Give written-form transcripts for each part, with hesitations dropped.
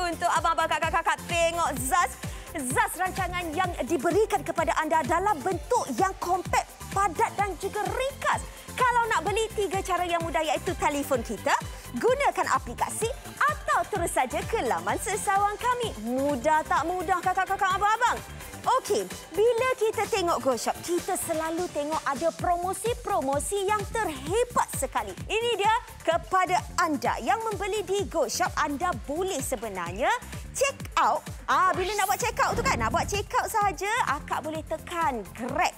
untuk abang-abang, kakak-kakak tengok Zaz. Zaz rancangan yang diberikan kepada anda dalam bentuk yang kompak, padat dan juga ringkas. Kalau nak beli, 3 cara yang mudah iaitu telefon kita, gunakan aplikasi atau terus saja ke laman sesawang kami. Mudah tak mudah kakak-kakak abang-abang? Okey, bila kita tengok GoShop, kita selalu tengok ada promosi-promosi yang terhebat sekali. Ini dia kepada anda yang membeli di GoShop, anda boleh sebenarnya check out. Bila nak buat check out tu kan, nak buat check out sahaja, akak boleh tekan Grab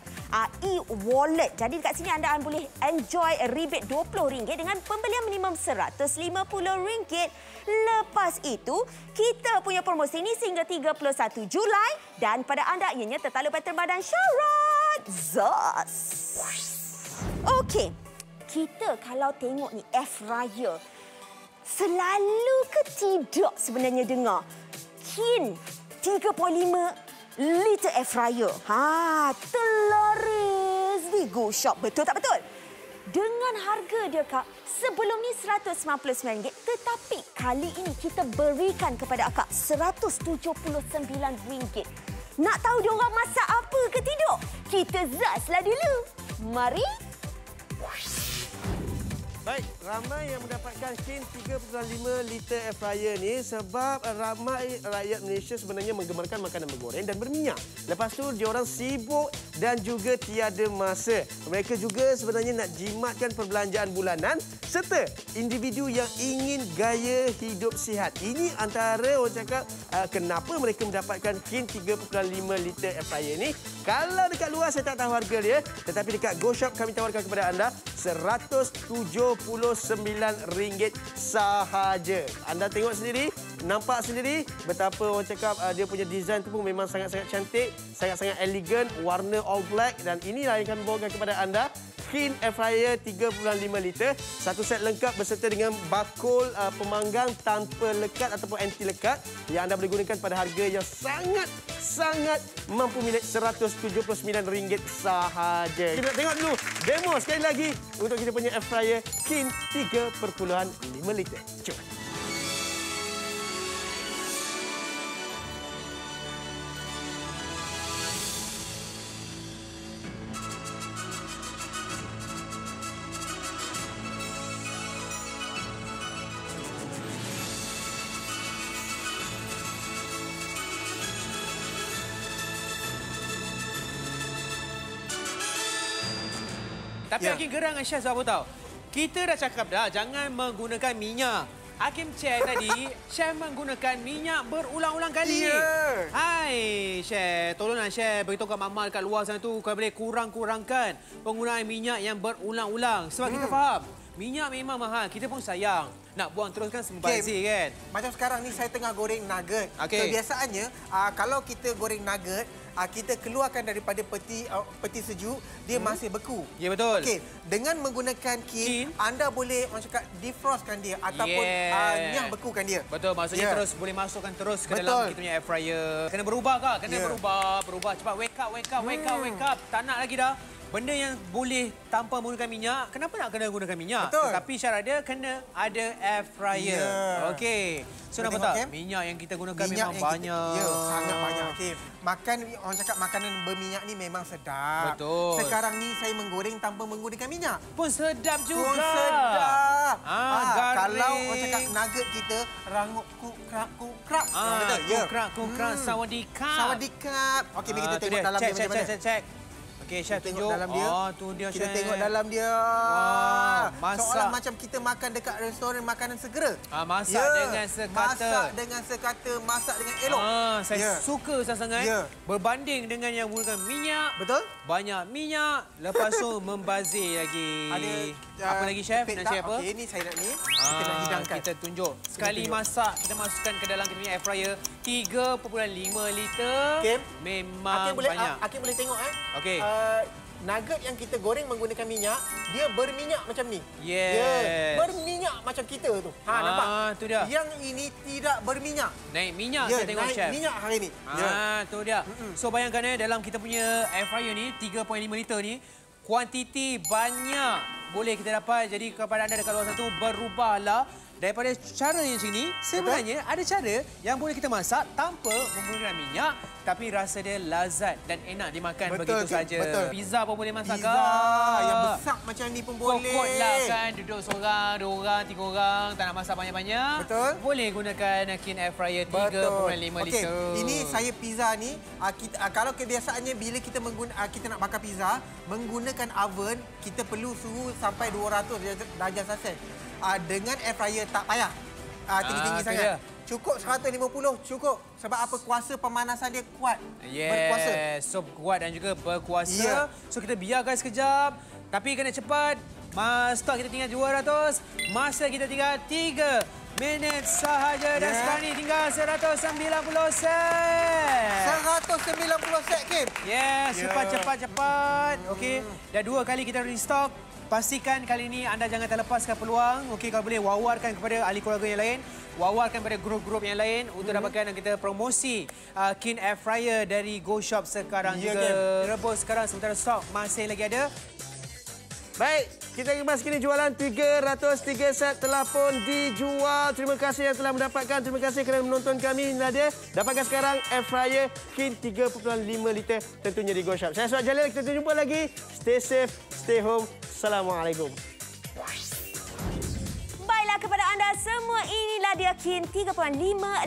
e-wallet. Jadi dekat sini anda boleh enjoy rebate RM20 dengan pembelian minimum RM150. Lepas itu, kita punya promosi ini sehingga 31 Julai dan pada anda ianya tertaluk pada badan syarat Zaz. Okey, kita kalau tengok ni air fryer, selalu ke tidak sebenarnya dengar Kin 3.5 liter air fryer. Terlaris di GoShop. Betul tak betul? Dengan harga dia, Kak, sebelum ni RM199, tetapi kali ini kita berikan kepada akak RM179. Nak tahu dia orang masak apa ke tidak? Kita Zazlah dulu. Mari. Baik, ramai yang mendapatkan Kin 3.5 liter air fryer ni sebab ramai rakyat Malaysia sebenarnya menggemarkan makanan bergoreng dan berminyak. Lepas tu, diorang sibuk dan juga tiada masa. Mereka juga sebenarnya nak jimatkan perbelanjaan bulanan serta individu yang ingin gaya hidup sihat. Ini antara orang cakap kenapa mereka mendapatkan Kin 3.5 liter air fryer ni. Kalau dekat luar saya tak tahu harga dia, tetapi dekat GoShop kami tawarkan kepada anda RM179 sahaja. Anda tengok sendiri, nampak sendiri betapa orang cakap dia punya design tu pun memang sangat-sangat cantik, sangat-sangat elegan, warna all black dan inilah yang kami bawakan kepada anda. Kin air fryer 3.5 liter, satu set lengkap berserta dengan bakul pemanggang tanpa lekat ataupun anti lekat yang anda boleh gunakan pada harga yang sangat mampu milik RM179 sahaja. Kita tengok dulu demo sekali lagi untuk kita punya air fryer Kin 3.5 liter. Cuba. Tapi Hakim gerang dengan Chef apa tahu? Kita dah cakap dah jangan menggunakan minyak. Hakim cek tadi, Chef menggunakan minyak berulang-ulang kali. Hai Chef, tolonglah Chef beritahu kat Mama dekat luar sana tu kau boleh kurang-kurangkan penggunaan minyak yang berulang-ulang. Sebab kita faham, minyak memang mahal. Kita pun sayang. Nak buang terus kan membazir kan? Macam sekarang ni saya tengah goreng nugget. Kebiasaannya kalau kita goreng nugget, kita keluarkan daripada peti sejuk, dia masih beku. Ya betul. Okey, dengan menggunakan Kin, anda boleh orang cakap defrostkan dia ataupun nyah bekukan dia. Betul, maksudnya terus boleh masukkan terus ke dalam kita punya air fryer. Kena berubah Kak, kena berubah. Cepat wake up. Tak nak lagi dah. Benda yang boleh tanpa menggunakan minyak, kenapa nak kena gunakan minyak? Betul. Tapi syarat dia kena ada air fryer. Okey. So nampak tak? Minyak yang kita gunakan memang banyak. Sangat banyak. Okey. Orang cakap makanan berminyak ni memang sedap. Betul. Sekarang ni saya menggoreng tanpa menggunakan minyak. Pun sedap juga. Pun sedap. Kalau orang cakap nugget kita rangup kukrak. Kukrak. Sawadikap. Sawadikap. Okey, kita tengok dalam dia macam mana. Cek. Okey, Chef tunjuk. Dalam dia. Tu dia, kita Chef. tengok dalam dia. Masak. Seolah macam kita makan dekat restoran makanan segera. Masak dengan sekata. Masak dengan elok. Saya suka sangat. Berbanding dengan yang menggunakan minyak. Betul? Banyak minyak. Lepas tu membazir lagi. Apa lagi, Chef? Nak cakap apa? Okey, ni saya nak ni. Kita nak hidangkan. Kita tunjuk. Sekali masak, kita masukkan ke dalam kita punya air fryer 3.5 liter. Okay. Memang banyak. Akhil boleh tengok Okey. Nugget yang kita goreng menggunakan minyak, dia berminyak macam ni. Berminyak macam kita tu. Nampak? Tu dia. Yang ini tidak berminyak. Naik minyak saya tengok, Chef. Naik minyak hari ni. Tu dia. So bayangkan dalam kita punya air fryer ni 3.5 liter ni, kuantiti banyak boleh kita dapat. Jadi kepada anda dekat luar sana tu, berubahlah daripada cara yang macam ni. Sebenarnya ada cara yang boleh kita masak tanpa menggunakan minyak, tapi rasa dia lazat dan enak dimakan begitu saja. Pizza pun boleh masak. Pizza yang besar macam ni pun boleh. Kokotlah kan, duduk seorang, 2 orang, 3 orang, tak nak masak banyak-banyak. Betul. Boleh gunakan Kin Air Fryer 3.5 liter. Ini saya pizza ni, kalau kebiasaannya bila kita kita nak bakar pizza, menggunakan oven, kita perlu suhu sampai 200 darjah Celsius. Dengan air fryer tak payah tinggi-tinggi sangat. Dia. Cukup 150, cukup. Sebab apa? Kuasa pemanasan dia kuat. Berkuasa. So kuat dan juga berkuasa. Yeah. So kita biarkan sekejap. Tapi kena cepat. Stok kita tinggal 200. Masa kita tinggal 3 minit sahaja. Dan sekarang ni tinggal 190 set. 190 set, Kim. Yes, cepat. Okey. Dah 2 kali kita restock. Pastikan kali ini anda jangan terlepaskan peluang. Okey, kalau boleh wawarkan kepada ahli keluarga yang lain, wawarkan kepada grup-grup yang lain untuk dapatkan kita promosi Kin Air Fryer dari Go Shop sekarang juga. Rebus sekarang sementara stok masih lagi ada. Baik, kita kemas kini jualan 303 set telah pun dijual. Terima kasih yang telah mendapatkan. Terima kasih kerana menonton kami, Nadia. Dapatkan sekarang Air Fryer Kin 3.5 liter tentunya di Go Shop. Saya Suat Jalil, kita jumpa lagi. Stay safe, stay home. Assalamualaikum. Baiklah kepada anda semua, inilah dia Kin 3.5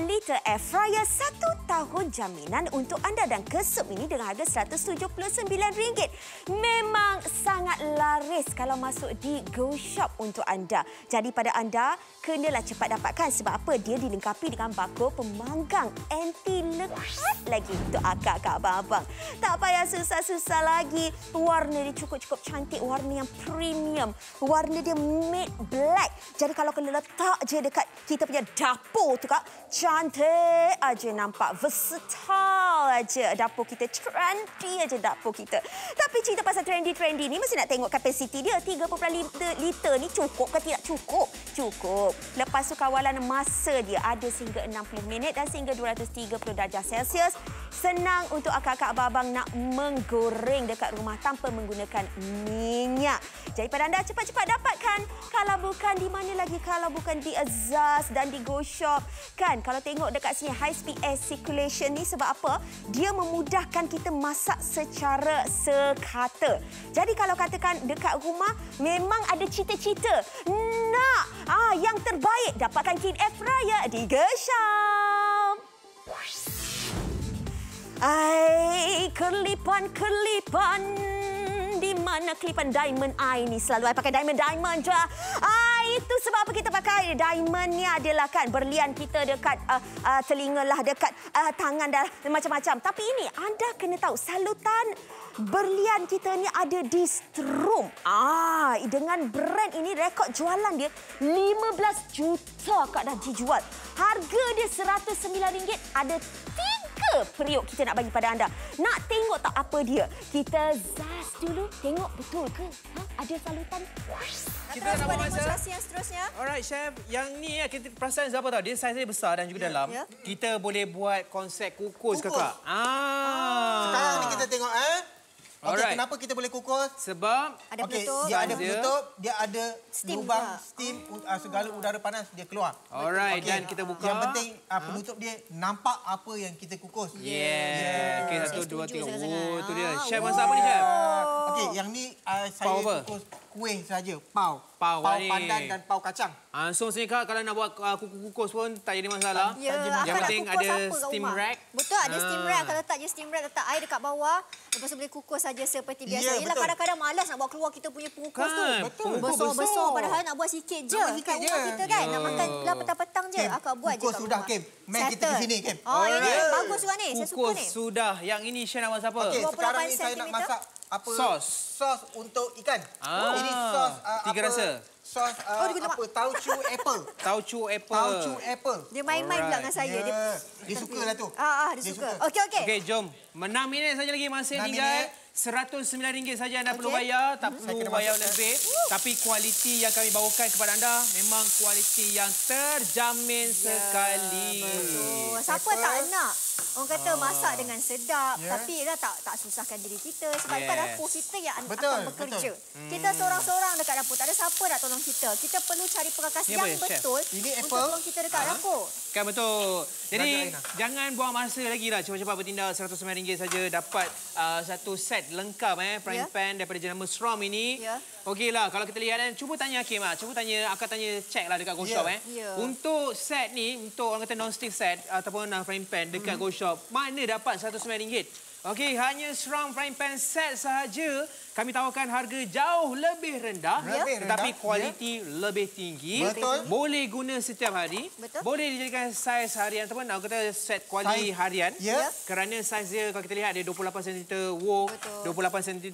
liter Air Fryer 1 tahun jaminan untuk anda dan kesup ini dengan harga RM179. Memang sangat laris kalau masuk di Go Shop untuk anda. Jadi pada anda, kenalah cepat dapatkan sebab apa? Dia dilengkapi dengan bakul pemanggang anti lekat lagi untuk akak-akak abang-abang. Tak payah susah-susah lagi. Warna dia cukup-cukup cantik, warna yang premium. Warna dia matte black. Jadi kalau kena letak je dekat kita punya dapur tu Kak, cantik aja nampak. Versatile aja dapur kita. Trendy aja dapur kita. Tapi cerita pasal trendy-trendy ni mesti nak tengok kapasiti dia. 3.5 liter ni cukup ke tidak cukup? Cukup. Lepas tu kawalan masa dia ada sehingga 60 minit dan sehingga 230 darjah Celsius. Senang untuk akak-akak abang-abang nak menggoreng dekat rumah tanpa menggunakan minyak. Jadi pada anda cepat-cepat dapatkan. Kalau bukan di mana lagi kalau bukan di Azaz dan di Go Shop. Kan kalau tengok dekat sini high speed air circulation ni sebab apa? Dia memudahkan kita masak secara sekata. Jadi kalau katakan dekat rumah memang ada cita-cita nak yang terbaik, dapatkan Kin Air Fryer di Go Shop. Kelipan. Di mana kelipan diamond eye ni? Selalu I pakai diamond je. Itu sebab apa kita pakai diamond ni adalah kan berlian kita dekat telinga lah, dekat tangan dah macam-macam. Tapi ini anda kena tahu salutan berlian kita ni ada di Strom. Dengan brand ini rekod jualan dia 15 juta Kak dah dijual. Harga dia RM109. Ada 3 periuk kita nak bagi pada anda. Nak tengok tak apa dia? Kita zas dulu. Tengok betul ke? Ada salutan. Kita nak buat demonstrasi yang seterusnya. Alright, Chef. Yang ni kita perasan siapa tahu? Dia saiz dia besar dan juga dalam. Kita boleh buat konsep kukus Kakak. Sekarang ni kita tengok Okey, kenapa kita boleh kukus? Sebab ada penutup. Dia ada penutup, dia ada lubang steam, segala udara panas dia keluar. Alright, dan kita buka. Yang penting penutup dia nampak apa yang kita kukus. Okey, 1, 2, 3. Oh, tu dia. Chef masak apa ni, Chef? Okey, yang ni saya kukus kuih saja, pau pandan dan pau kacang. So sebenarnya kalau nak buat kukus pun tak jadi masalah. Yang penting ada steam rack. Betul, ada steam rack. Kalau letak je steam rack, letak air dekat bawah, lepas tu boleh kukus saja seperti biasa. Yalah kadang-kadang malas nak bawa keluar kita punya pengukus tu. Besar-besar padahal nak buat sikit je kat rumah kita kan. Nak makan petang-petang je. Akak buat je kat rumah. Kukus sudah, Kim. Mari kita ke sini, Kim. Ini bagus juga ni. Saya suka ni. Kukus sudah. Yang ini Chef nak masak apa? Okey, sekarang ni saya nak masak sos untuk ikan. Ini sos tiga rasa. Sos tauco apple. Dia main-main pula dengan saya. Dia sukalah tu. Dia suka. Okey. Okey, jom. 6 minit saja lagi masih tinggal. RM109 saja anda perlu bayar. Tak perlu bayar lebih. Tapi kualiti yang kami bawakan kepada anda memang kualiti yang terjamin sekali. Siapa tak nak orang kata masak dengan sedap. Tapi dah tak susahkan diri kita. Sebab kat dapur kita yang akan bekerja. Kita seorang-seorang dekat dapur. Tak ada siapa nak tolong kita. Kita perlu cari perakas yang betul untuk tolong kita dekat dapur. Kan betul. Jadi jangan buang masa lagi lah. Cepat-cepat bertindak. RM109 saja dapat satu set lengkap frying pan daripada jenama Srom ini. Okeylah, kalau kita lihat kan, cuba tanya Hakim lah. Cuba tanya, akan check lah dekat Go Shop Untuk set ni, untuk orang kata non-stick set ataupun frying pan dekat Go Shop, mana dapat RM109? Okey, hanya Srom frying pan set sahaja. Kami tawarkan harga jauh lebih rendah, tetapi kualiti lebih tinggi. Boleh guna setiap hari. Boleh dijadikan saiz harian ataupun kita set kuali harian. Kerana saiz dia kalau kita lihat dia 28 cm wok, 28 cm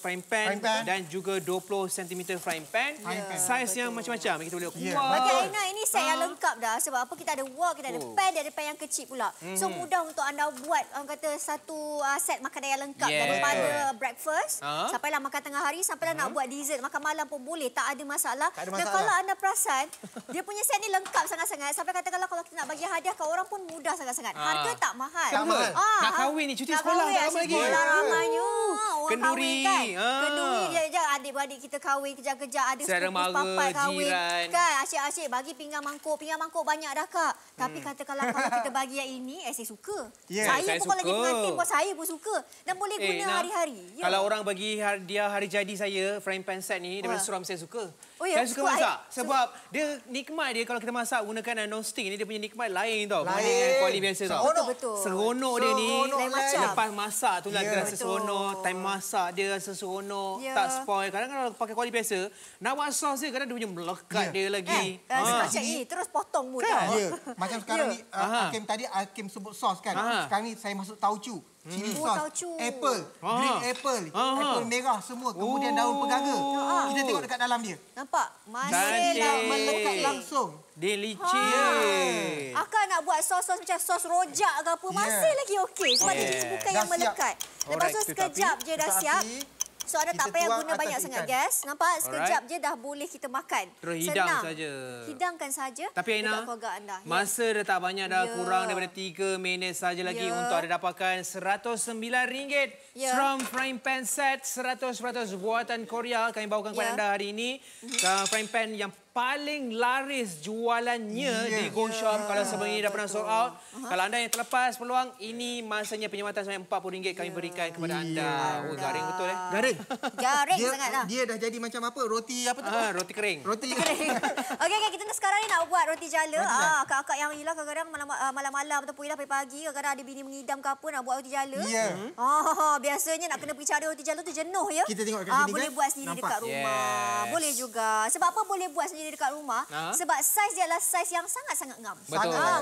frying pan dan juga 20 cm frying pan. Saiz yang macam-macam kita boleh kuat. Bagi Aina ini set yang lengkap dah. Sebab apa, kita ada wok, kita ada pan, ada pan yang kecil pula. So mudah untuk anda buat orang kata satu set makanan yang lengkap daripada breakfast sampailah makan tengah hari, sampailah nak buat dessert, makan malam pun boleh, tak ada masalah. Dan kalau anda perasan, dia punya set ni lengkap sangat-sangat. Sampai katakanlah kalau kita nak bagi hadiah ke orang pun mudah sangat-sangat. Harga tak mahal. Nak kahwin ni, cuti sekolah tak lama lagi. Sekolah ramainya. Orang kenduri. Kahwin kan. Kenduri je adik-beradik kita kahwin kejap-kejap. Ada sepupu papat kahwin. Kan, asyik-asyik bagi pinggan mangkuk. Pinggan mangkuk banyak dah, Kak. Tapi katakanlah kalau kita bagi yang ini, saya suka. Saya pun kalau lagi pengantin pun saya pun suka. Dan boleh guna hari-hari. Kalau orang bagi hadiah hari jadi saya, frying pan set ni, daripada Srom saya suka. Saya suka masak. Sebab dia nikmat dia kalau kita masak gunakan non-stick ni, dia punya nikmat lain tau. Berbanding dengan kuali biasa tau. Betul. Seronok dia ni. Lepas masak tu lah dia rasa seronok. Time masak dia rasa seronok. Tak spoil. Kadang kalau pakai kuali biasa, nak buat sos dia kadang dia punya melekat dia lagi. Macam ni, terus potong pun tau. Macam sekarang ni, Hakim sebut sos kan. Sekarang ni saya masuk tauco. Chili sauce, apple, green apple, apple merah semua. Kemudian daun pegaga. Kita tengok dekat dalam dia. Nampak? Masih nak melekat langsung. Dia licin. Akak nak buat sos-sos macam sos rojak ke apa, masih lagi okey. Sebab dia bukan yang melekat. Lepas tu sekejap je dah siap. So anda tak payah guna banyak sangat gas. Nampak? Sekejap je dah boleh kita makan. Terus hidang saja. Hidangkan saja. Tapi Aina, masa dah tak banyak dah, kurang daripada 3 minit saja lagi untuk anda dapatkan RM109. Srom frying pan set 100% buatan Korea. Kami bawakan kepada anda hari ini. Frying pan yang paling laris jualannya di Go Shop. Kalau sebelum ini dah pernah sold out. Kalau anda yang terlepas peluang, ini masanya penyematan sampai RM40 kami berikan kepada anda. Garing betul Garing. Garing sangatlah. Dia dah jadi macam apa? Roti apa tu? Roti kering. Roti kering. Okey, kita sekarang ni nak buat roti jala. Akak-akak yang hilang kadang-kadang malam-malam ataupun pagi-pagi, kadang-kadang ada bini mengidam ke apa nak buat roti jala. Biasanya nak kena pergi cari roti jala tu jenuh ya. Kita tengok kat sini kan. Boleh buat sendiri dekat rumah. Boleh juga. Sebab apa boleh buat sendiri dekat rumah? Sebab saiz dia adalah saiz yang sangat-sangat ngam.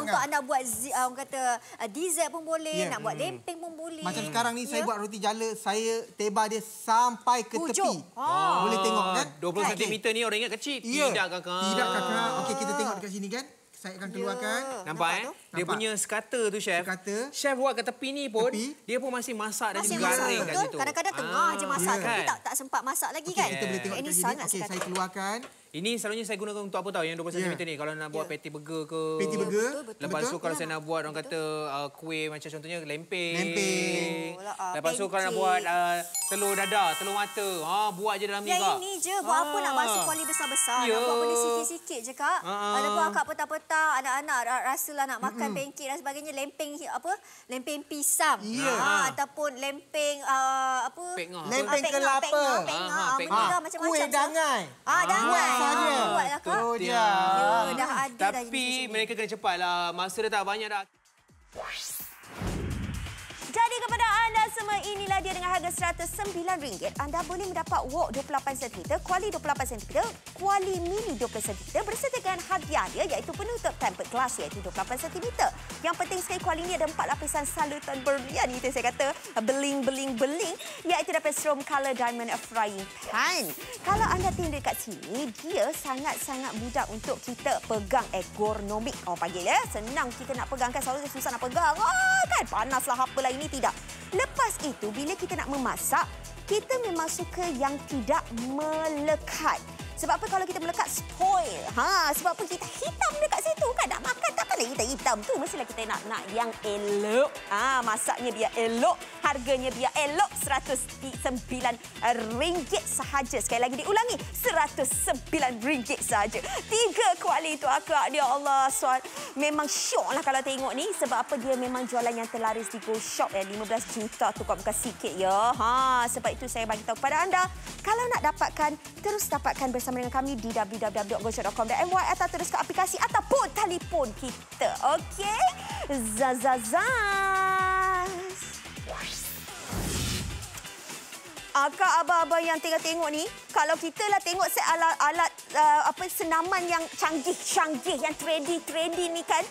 Untuk anda buat orang kata dessert pun boleh, nak buat lempeng pun boleh. Macam sekarang ni saya buat roti jala, saya tebal dia sampai ke tepi. Boleh tengok kan? 20 cm ni orang ingat kecil. Tidak kakak. Tidak kakak. Okey, kita tengok dekat sini kan. Saya akan keluarkan. Nampak Dia punya skata tu, Chef. Chef buat kat tepi ni pun, dia pun masih masak dan juga garing kat situ. Kadang-kadang tengah je masak. Tapi tak sempat masak lagi kan. Kita boleh tengok dekat sini. Okey, saya keluarkan. Ini selalunya saya gunakan untuk apa tahu, yang 20 cm ni. Kalau nak buat patty burger ke. Patty burger. Lepas tu kalau saya nak buat orang kata kuih macam contohnya lempeng. Lepas tu kalau nak buat telur dadah, telur mata. Buat je dalam ni, Kak. Yang ini je. Buat apa nak basuh kuali besar-besar. Nak buat benda sikit-sikit je, Kak. Ataupun akak petang-petang anak-anak rasalah nak makan pancake dan sebagainya. Lempeng apa? Lempeng pisang. Ataupun lempeng apa? Lempeng kelapa. Macam-macam. Kuih dangai. Dangai. Buatlah, Kak. Tu dia. Dah ada dah. Tapi mereka kena cepatlah. Masa dah tak banyak dah. Jadi kepada anda semua, inilah dia dengan harga RM109. Anda boleh mendapat wok 28 cm, kuali 28 cm, kuali mini 20 cm berserta dengan hadiah dia iaitu penutup tempered glass iaitu 28 cm. Yang penting sekali, kuali ini ada 4 lapisan salutan berlian. Itu saya kata beling-beling-beling iaitu daripada Srom Color Diamond Frying Pan. Kalau anda tengok dekat sini, dia sangat-sangat mudah untuk kita pegang. Ergonomik. Panggil ya. Senang kita nak pegang kan. Selalu susah nak pegang. Kan panaslah apalah ini. Tidak. Lepas itu, bila kita nak memasak, kita memang suka yang tidak melekat. Sebab apa kalau kita melekat, spoil. Sebab apa kita hitam dekat situ kan. Nak makan takkan lagi kita hitam tu mestilah kita nak yang elok. Masaknya biar elok, harganya biar elok, RM109 sahaja. Sekali lagi diulangi, RM109 sahaja. 3 kuali itu akak dia Allah. Memang syok lah kalau tengok ni. Sebab apa dia memang jualan yang terlaris di Go Shop 15 juta tu kau bukan sikit ya. Sebab itu saya bagi tahu kepada anda, kalau nak dapatkan, terus dapatkan bersama dengan kami di www.goshop.com.my atau terus ke aplikasi ataupun telefon kita. Okey? Akak abang-abang yang tengok ni, kalau kita lah tengok alat senaman yang canggih-canggih, yang trendy-trendy ni kan,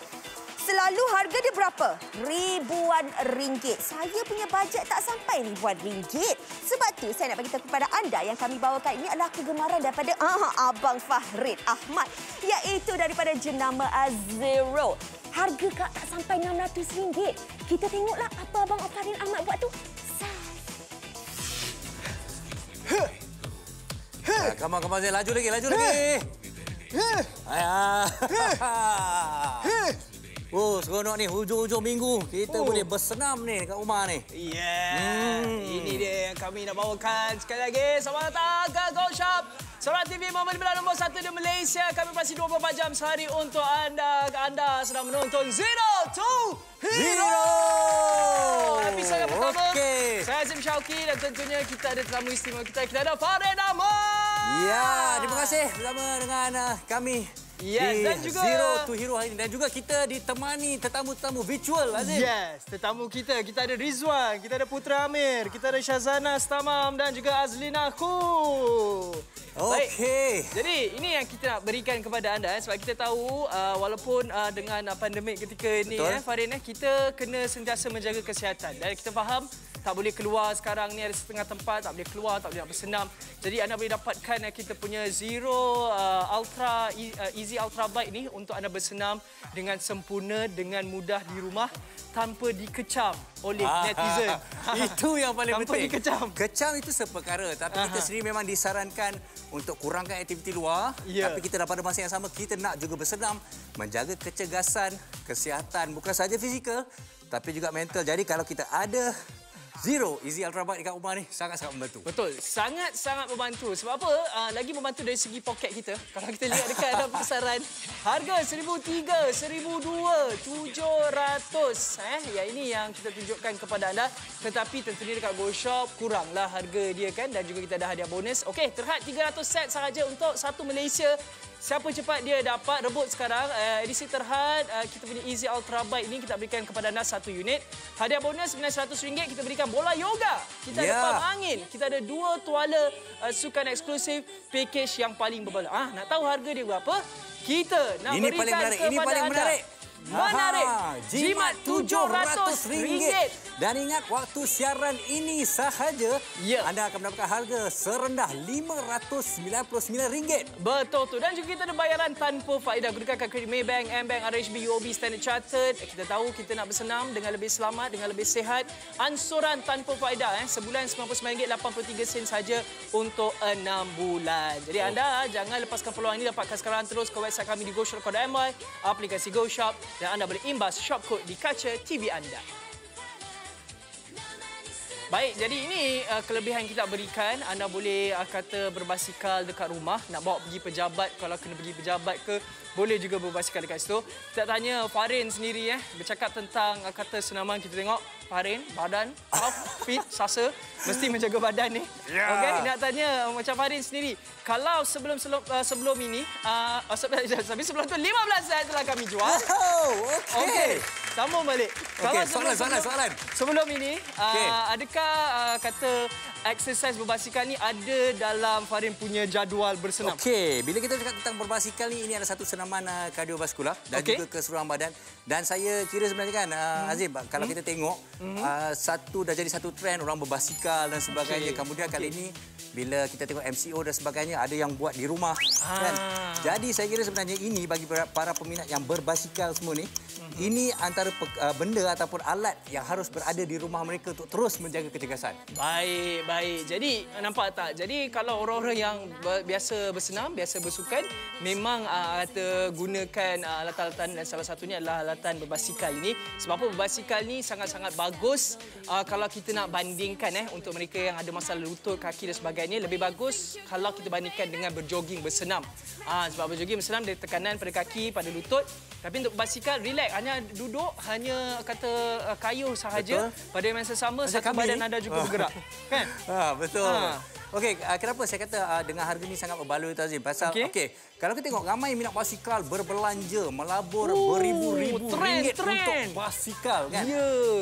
selalu harga dia berapa? Ribuan ringgit. Saya punya bajet tak sampai ribuan ringgit. Sebab tu saya nak bagi tahu kepada anda yang kami bawakan ini adalah kegemaran daripada Abang Farid Ahmad, iaitu daripada jenama Zero. Harga kak tak sampai RM600. Kita tengoklah apa Abang Farid Ahmad buat tu. Come on, Zai. Laju lagi. Seronok ni. Hujung-hujung minggu. Kita boleh bersenam ni kat rumah ni. Ini dia yang kami nak bawakan. Sekali lagi, selamat datang ke Go Shop. Sahabat TV Momen Bola nombor 1 di Malaysia. Kami masih 24 jam sehari untuk anda. Anda sedang menonton Zero to Hero. Episod yang pertama. Saya Azim Syauqi dan tentunya kita ada tetamu istimewa kita. Kita ada Farid Ahmad. Ya, terima kasih bersama dengan kami. Yes, dan juga Zero to Hero hari ini. Dan juga kita ditemani tetamu-tetamu virtual, Azim. Yes, tetamu kita. Kita ada Rizwan, kita ada Putra Amir, kita ada Syazana Stamam dan juga Azlina Khu. Okey. Jadi ini yang kita nak berikan kepada anda sebab kita tahu walaupun dengan pandemik ketika ini Farid, kita kena sentiasa menjaga kesihatan. Dan kita faham tak boleh keluar sekarang ni, ada setengah tempat tak boleh keluar, tak boleh nak bersenam. Jadi anda boleh dapatkan kita punya Zero Easy Ultra Bike ni untuk anda bersenam dengan sempurna, dengan mudah di rumah tanpa dikecam oleh netizen. Itu yang paling tanpa penting. Dikecam. Kecam itu seperkara, tapi kita sendiri memang disarankan untuk kurangkan aktiviti luar. Tapi kita pada masa yang sama kita nak juga bersenam, menjaga kecergasan, kesihatan bukan sahaja fizikal tapi juga mental. Jadi kalau kita ada Zero Easy Ultra Bike dekat rumah ni sangat-sangat membantu. Betul, sangat-sangat membantu. Sebab apa? Lagi membantu dari segi poket kita. Kalau kita lihat dekat dalam pasaran, harga RM1,300, RM700. Ya, ini yang kita tunjukkan kepada anda. Tetapi tentunya dekat Go Shop kuranglah harga dia kan, dan juga kita ada hadiah bonus. Okey, terhad 300 set sahaja untuk satu Malaysia. Siapa cepat dia dapat rebut sekarang. Edisi terhad kita punya Easy Ultra Bike ni kita berikan kepada anda 1 unit. Hadiah bonus senilai RM100 kita berikan bola yoga. Kita ada pam angin. Kita ada 2 tuala sukan eksklusif, package yang paling berbaloi. Nak tahu harga dia berapa? Kita nak ini berikan kepada anda. Ini paling menarik. Jimat RM700. Dan ingat, waktu siaran ini sahaja anda akan mendapatkan harga serendah RM599. Betul tu. Dan juga kita ada bayaran tanpa faedah. Gunakan kad kredit Maybank, M-Bank, RHB, UOB, Standard Chartered. Kita tahu kita nak bersenam dengan lebih selamat, dengan lebih sihat. Ansuran tanpa faedah. Sebulan RM99.83 saja untuk 6 bulan. Jadi anda jangan lepaskan peluang ini. Dapatkan sekarang terus ke website kami di goshop.com.my, aplikasi Go Shop, dan anda boleh imbas shop code di kaca TV anda. Baik, jadi ini kelebihan kita berikan. Anda boleh kata berbasikal dekat rumah, nak bawa pergi pejabat, kalau kena pergi pejabat ke, boleh juga berbasikal dekat situ. Kita tanya Farin sendiri bercakap tentang kata senaman. Kita tengok Farin, badan, fit, sasa, mesti menjaga badan ni. Okey, nak tanya macam Farin sendiri. Kalau sebelum ini, tapi sebelum tu 15 set telah kami jual. Okey. Sambung balik. Okey, Kalau soalan. Sebelum ini, adakah kata exercise berbasikal ni ada dalam Farin punya jadual bersenam? Okey, bila kita cakap tentang berbasikal ni, ini ada satu senaman kardiovaskular dan juga keseluruhan badan. Dan saya kira sebenarnya kan, Azim, kalau kita tengok, dah jadi satu trend orang berbasikal dan sebagainya. Kemudian kali ini bila kita tengok MCO dan sebagainya, ada yang buat di rumah. Kan? Jadi saya kira sebenarnya ini bagi para peminat yang berbasikal semua ni, ini antara benda ataupun alat yang harus berada di rumah mereka untuk terus menjaga kecergasan. Baik, baik. Jadi nampak tak? Jadi kalau orang-orang yang biasa bersenam, biasa bersukan, memang kata gunakan alatan-alatan dan salah satunya adalah alatan berbasikal ini. Sebab apa berbasikal ni sangat-sangat bagus kalau kita nak bandingkan untuk mereka yang ada masalah lutut, kaki dan sebagainya, lebih bagus kalau kita bandingkan dengan berjoging, bersenam. Sebab berjoging, bersenam ada tekanan pada kaki, pada lutut. Tapi untuk berbasikal, relax. Hanya duduk, hanya kata kayuh sahaja. Betul. Pada masa sama, satu badan anda juga bergerak. Kan? Betul. Okey, kenapa saya kata dengan harga ni sangat berbaloi Tazim? Pasal kalau kita tengok ramai minat basikal berbelanja, melabur beribu-ribu ringgit untuk basikal kan.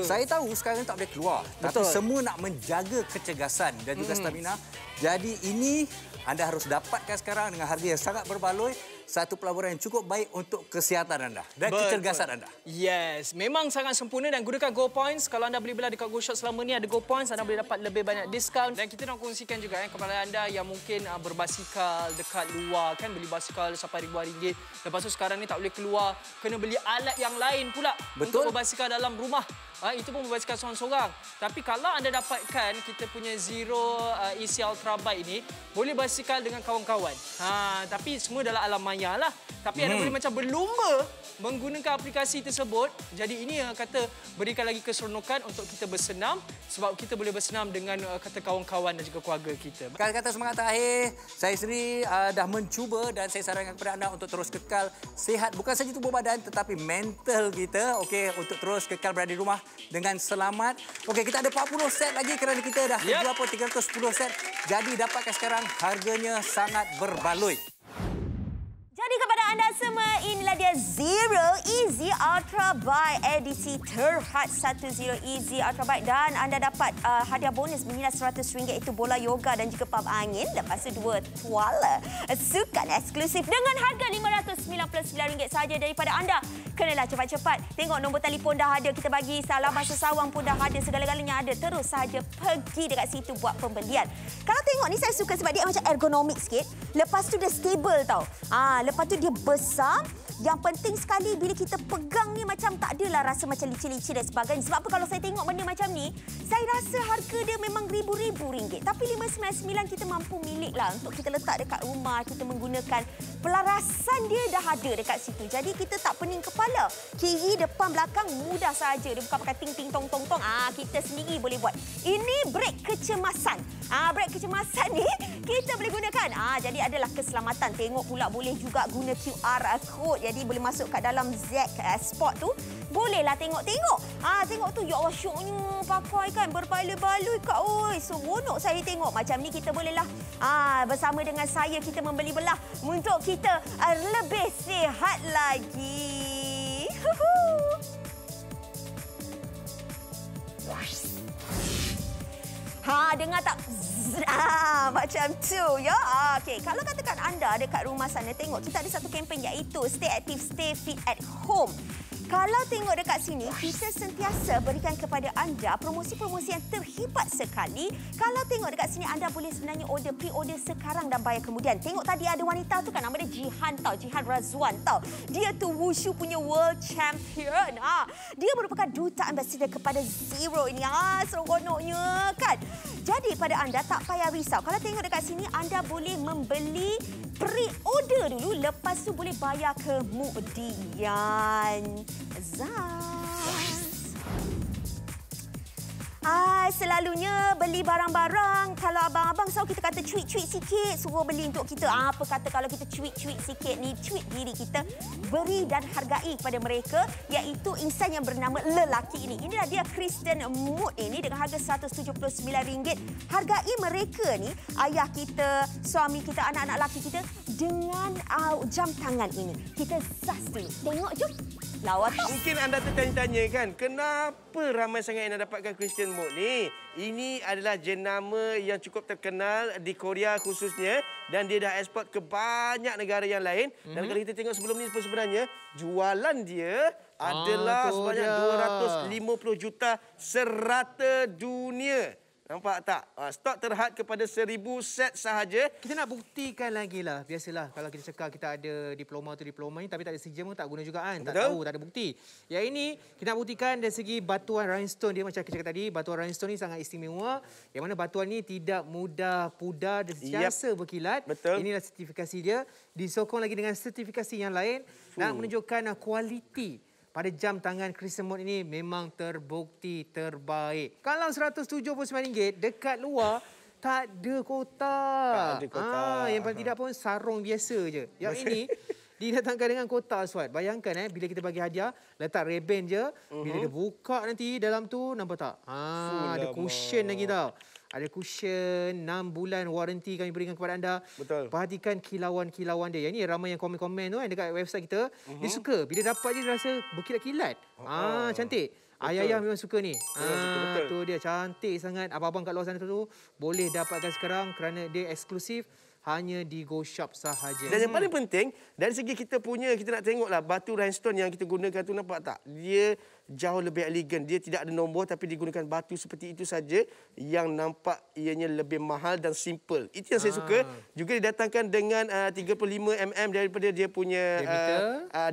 Saya tahu sekarang tak boleh keluar, tapi semua nak menjaga kecergasan dan juga stamina. Jadi ini anda harus dapatkan sekarang dengan harga yang sangat berbaloi. Satu pelaburan yang cukup baik untuk kesihatan anda dan kecergasan anda. Yes, memang sangat sempurna dan gunakan Go Points. Kalau anda beli belah dekat Go Shop selama ni ada Go Points, anda boleh dapat lebih banyak diskaun. Dan kita nak kongsikan juga kepada anda yang mungkin berbasikal dekat luar kan, beli basikal sampai ribuan ringgit. Lepas tu sekarang ni tak boleh keluar, kena beli alat yang lain pula untuk berbasikal dalam rumah. Itu pun berbasikal seorang-seorang. Tapi kalau anda dapatkan kita punya Zero EC Ultra Bike ini, boleh basikal dengan kawan-kawan. Tapi semua dalam alam maya lah. Tapi anda boleh macam berlumba menggunakan aplikasi tersebut. Jadi ini kata berikan lagi keseronokan untuk kita bersenam, sebab kita boleh bersenam dengan kata kawan-kawan dan juga keluarga kita. Kata-kata semangat terakhir, saya sendiri dah mencuba dan saya sarankan kepada anda untuk terus kekal sihat, bukan saja tubuh badan tetapi mental kita, untuk terus kekal berada di rumah dengan selamat. Kita ada 40 set lagi kerana kita dah jual pun 310 set. Jadi dapatkan sekarang, harganya sangat berbaloi. Jadi kepada anda semua, inilah dia Zero Easy Ultra Bike edisi terhad 10 Easy Ultra Bike, dan anda dapat hadiah bonus bernilai RM100 iaitu bola yoga dan juga pump angin. Lepas tu 2 tuala sukan eksklusif dengan harga RM599 saja daripada anda. Kenalah cepat-cepat. Tengok nombor telefon dah ada, kita bagi laman sesawang pun dah ada, segala-galanya ada. Terus saja pergi dekat situ buat pembelian. Kalau tengok ni saya suka sebab dia macam ergonomik sikit. Lepas tu dia stable tau. Lepas tu dia besar. Yang penting sekali bila kita pegang ni macam tak adalah rasa macam licin-licin dan sebagainya. Sebab apa, kalau saya tengok benda macam ni, saya rasa harga dia memang ribu-ribu ringgit. Tapi RM599 kita mampu milik lah untuk kita letak dekat rumah, kita menggunakan. Pelarasan dia dah ada dekat situ. Jadi kita tak pening kepala. Kiri, depan, belakang mudah saja. Dia bukan pakai ting-ting, tong-tong-tong. Kita sendiri boleh buat. Ini brek kecemasan. Brek kecemasan ni kita boleh gunakan. Jadi adalah keselamatan. Tengok pula boleh juga guna QR code. Jadi boleh masuk kat dalam Z Sport tu. Bolehlah tengok-tengok. Tengok tu, ya Allah, syoknya pakai kan. Berbaloi-baloi kat. Seronok saya tengok. Macam ni kita bolehlah bersama dengan saya kita membeli belah untuk kita lebih sihat lagi. Dengar tak? Macam tu ya. Kalau katakan anda dekat rumah sana, tengok kita ada satu kempen iaitu Stay Active, Stay Fit at Home. Kalau tengok dekat sini, kita sentiasa berikan kepada anda promosi-promosi yang terhebat sekali. Kalau tengok dekat sini, anda boleh sebenarnya order, pre-order sekarang dan bayar kemudian. Tengok tadi ada wanita tu kan, nama dia Jihan tau, Jihan Razwan tau. Dia tu wushu punya world champion. Dia merupakan duta ambassador kepada Zero ini. Seronoknya kan. Jadi pada anda tak payah risau. Kalau tengok dekat sini, anda boleh membeli pre-order dulu, lepas tu boleh bayar kemudian. Zaz. Selalunya beli barang-barang, kalau abang-abang selalu kita kata cuit-cuit sikit, suruh beli untuk kita. Apa kata kalau kita cuit-cuit sikit ni, cuit diri kita, beri dan hargai kepada mereka, iaitu insan yang bernama lelaki ini. Inilah dia Kristen Mood ini dengan harga RM179. Hargai mereka ni, ayah kita, suami kita, anak-anak lelaki kita, dengan jam tangan ini. Kita zas dulu. Tengok jom. Lawa tak? Mungkin anda tertanya-tanya kan, kenapa ramai sangat yang dapatkan Christian Mode ni? Ini adalah jenama yang cukup terkenal di Korea khususnya, dan dia dah ekspor ke banyak negara yang lain. Dan kalau kita tengok sebelum ni sebenarnya, jualan dia adalah sebanyak 250 juta serata dunia. Nampak tak? Stok terhad kepada 1,000 set sahaja. Kita nak buktikan lagi lah. Biasalah kalau kita cakap kita ada diploma tu diploma ni tapi tak ada sejam pun tak guna juga kan. Tak tahu, tak ada bukti. Yang ini kita nak buktikan dari segi batuan rhinestone dia macam kita cakap tadi. Batuan rhinestone ni sangat istimewa. Yang mana batuan ni tidak mudah pudar dan sentiasa berkilat. Betul. Inilah sertifikasi dia. Disokong lagi dengan sertifikasi yang lain. Nak menunjukkan kualiti pada jam tangan Crescent Mode ini memang terbukti terbaik. Kalau RM179 dekat luar tak ada kotak. Tak ada kotak. Yang paling tidak pun sarung biasa je. Yang ini didatangkan dengan kotak, Aswad. Bayangkan bila kita bagi hadiah, letak reben je. Bila dia buka nanti dalam tu, nampak tak? Ada cushion lagi tau. Ada cushion, 6 bulan waranti kami berikan kepada anda. Betul. Perhatikan kilauan-kilauan dia. Yang ni ramai yang komen-komen tu kan dekat website kita. Dia suka. Bila dapat dia rasa berkilat-kilat. Cantik. Ayah-ayah memang suka ni. Betul. Tu dia cantik sangat. Abang-abang kat luar sana tu boleh dapatkan sekarang kerana dia eksklusif. Hanya di Go Shop sahaja. Dan yang paling penting, dari segi kita nak tengoklah batu rhinestone yang kita gunakan tu, nampak tak? Dia jauh lebih elegan. Dia tidak ada nombor tapi digunakan batu seperti itu saja yang nampak ianya lebih mahal dan simple. Itu yang saya suka. Juga didatangkan dengan 35 mm daripada dia punya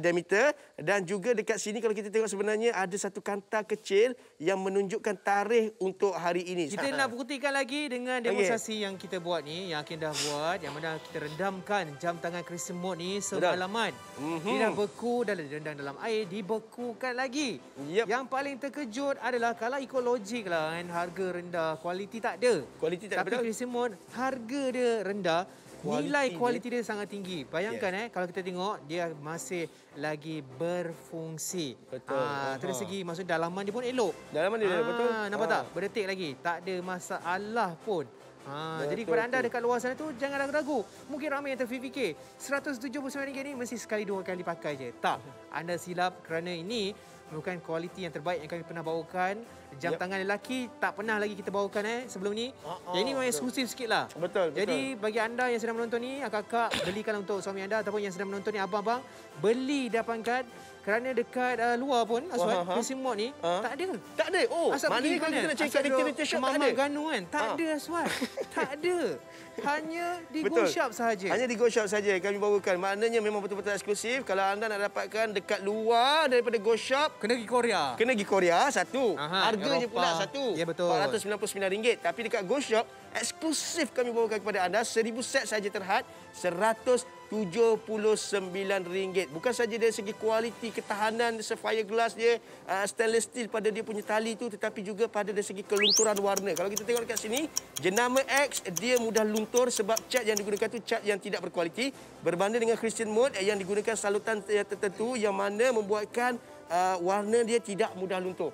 diameter. Dan juga dekat sini kalau kita tengok sebenarnya ada satu kanta kecil yang menunjukkan tarikh untuk hari ini. Kita nak buktikan lagi dengan demonstrasi yang kita buat ni, yang Hakim dah buat, yang mana kita rendamkan jam tangan Crescent Mode ni semalaman. Dia dah beku dan direndam dalam air, dibekukan lagi. Yang paling terkejut adalah kalau ikut logik lah kan, harga rendah, kualiti tak ada. Kualiti tak ada. Tapi Crescent Mode, harga dia rendah, nilai kualiti dia sangat tinggi. Bayangkan kalau kita tengok, dia masih lagi berfungsi. Betul. Dari segi maksud dalaman dia pun elok. Dalaman dia betul. Nampak tak? Berdetik lagi. Tak ada masalah pun. Jadi kepada anda dekat luar sana tu, jangan ragu-ragu. Mungkin ramai yang terfikir, RM179 ni mesti sekali 2 kali pakai je. Tak. Anda silap kerana ini bukan kualiti yang terbaik yang kami pernah bawakan. Jam tangan lelaki tak pernah lagi kita bawakan sebelum ni. Yang ini memang eksklusif sikit lah. Betul. Jadi bagi anda yang sedang menonton ni, akak-akak belikan untuk suami anda ataupun yang sedang menonton ni, abang-abang, beli dapatkan. Kerana dekat luar pun, Aswad, Crescent Mode ni, tak ada. Tak ada? Oh, maknanya kalau kita nak cari kat retail shop, tak ada. Ganu kan? Tak ada, Aswad. Tak ada. Hanya di Go Shop sahaja. Hanya di Go Shop saja kami bawakan. Maknanya memang betul-betul eksklusif. Kalau anda nak dapatkan dekat luar daripada Go Shop, kena pergi Korea. Kena pergi Korea, satu. Harganya Eropah pula satu. Ya, betul. RM499. Tapi dekat Go Shop, eksklusif kami bawakan kepada anda 1,000 set saja terhad, RM179. Bukan saja dari segi kualiti ketahanan sapphire glass dia, stainless steel pada dia punya tali tu, tetapi juga pada dari segi kelunturan warna. Kalau kita tengok dekat sini, jenama X dia mudah luntur sebab cat yang digunakan tu cat yang tidak berkualiti, berbanding dengan Crescent Mode yang digunakan salutan tertentu yang mana membuatkan warna dia tidak mudah luntur.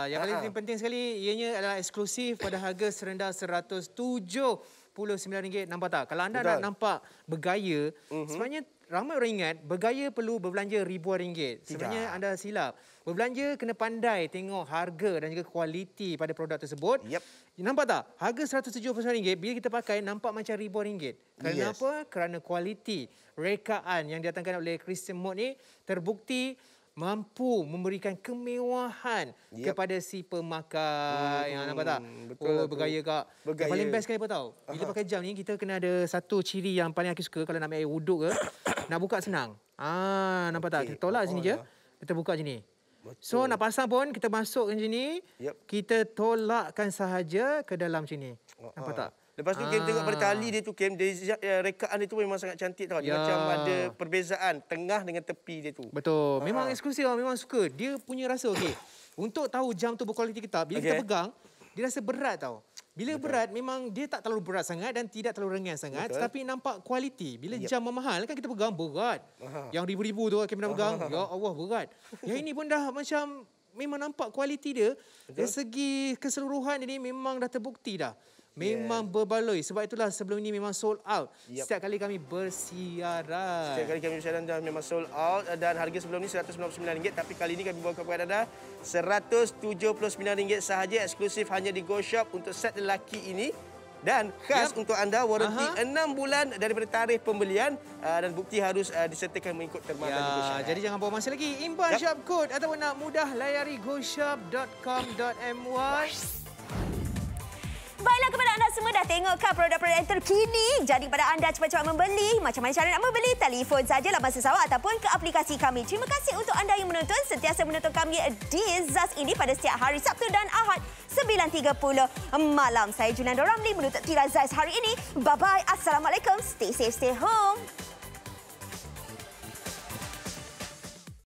Yang paling penting sekali, ianya adalah eksklusif pada harga serendah RM179. Nampak tak? Kalau anda nak nampak bergaya, sebenarnya ramai orang ingat bergaya perlu berbelanja ribuan ringgit. Sebenarnya anda silap. Berbelanja kena pandai tengok harga dan juga kualiti pada produk tersebut. Nampak tak? Harga RM179 bila kita pakai nampak macam ribuan ringgit. Kerana apa? Kerana kualiti rekaan yang didatangkan oleh Crescent Mode ni terbukti mampu memberikan kemewahan kepada si pemakai. Nampak tak? Betul, bergaya kak. Yang paling best sekali apa tahu? Bila pakai jam ni, kita kena ada satu ciri yang paling aku suka kalau nak ambil air wuduk ke, nak buka senang. Nampak tak? Kita tolak sini je. Kita buka sini. So nak pasang pun kita masuk ke sini, kita tolakkan sahaja ke dalam sini. Nampak tak? Lepas tu Kim tengok pada tali dia tu Kim, rekaan dia tu memang sangat cantik tau. Dia macam ada perbezaan tengah dengan tepi dia tu. Betul. Memang eksklusif, memang suka. Dia punya rasa okey. Untuk tahu jam tu berkualiti kita, bila kita pegang, dia rasa berat tau. Bila berat, memang dia tak terlalu berat sangat dan tidak terlalu ringan sangat. Tetapi nampak kualiti. Bila jam mahal kan kita pegang berat. Yang ribu-ribu tu kita pernah pegang. Ya Allah, berat. Yang ini pun dah macam memang nampak kualiti dia. Dari segi keseluruhan ini memang dah terbukti dah. Memang berbaloi. Sebab itulah sebelum ini memang sold out. Setiap kali kami bersiaran. Setiap kali kami bersiaran dah memang sold out. Dan harga sebelum ni RM199. Tapi kali ini kami bawa kepada anda RM179 sahaja. Eksklusif hanya di Go Shop untuk set lelaki ini. Dan khas untuk anda, waranti 6 bulan daripada tarikh pembelian. Dan bukti harus disertakan mengikut terma dan juga syarat. Jadi jangan buang masa lagi. Impan shop kod ataupun nak mudah layari goshop.com.my. Baiklah, kepada anda semua dah tengokkah produk-produk yang terkini? Jadi kepada anda cepat-cepat membeli. Macam mana cara nak membeli? Telefon sajalah masa sawak ataupun ke aplikasi kami. Terima kasih untuk anda yang menonton. Sentiasa menonton kami di Zaz ini pada setiap hari Sabtu dan Ahad 9.30 malam. Saya Juliana Ramli menutup tirai Zaz hari ini. Bye-bye. Assalamualaikum. Stay safe, stay home.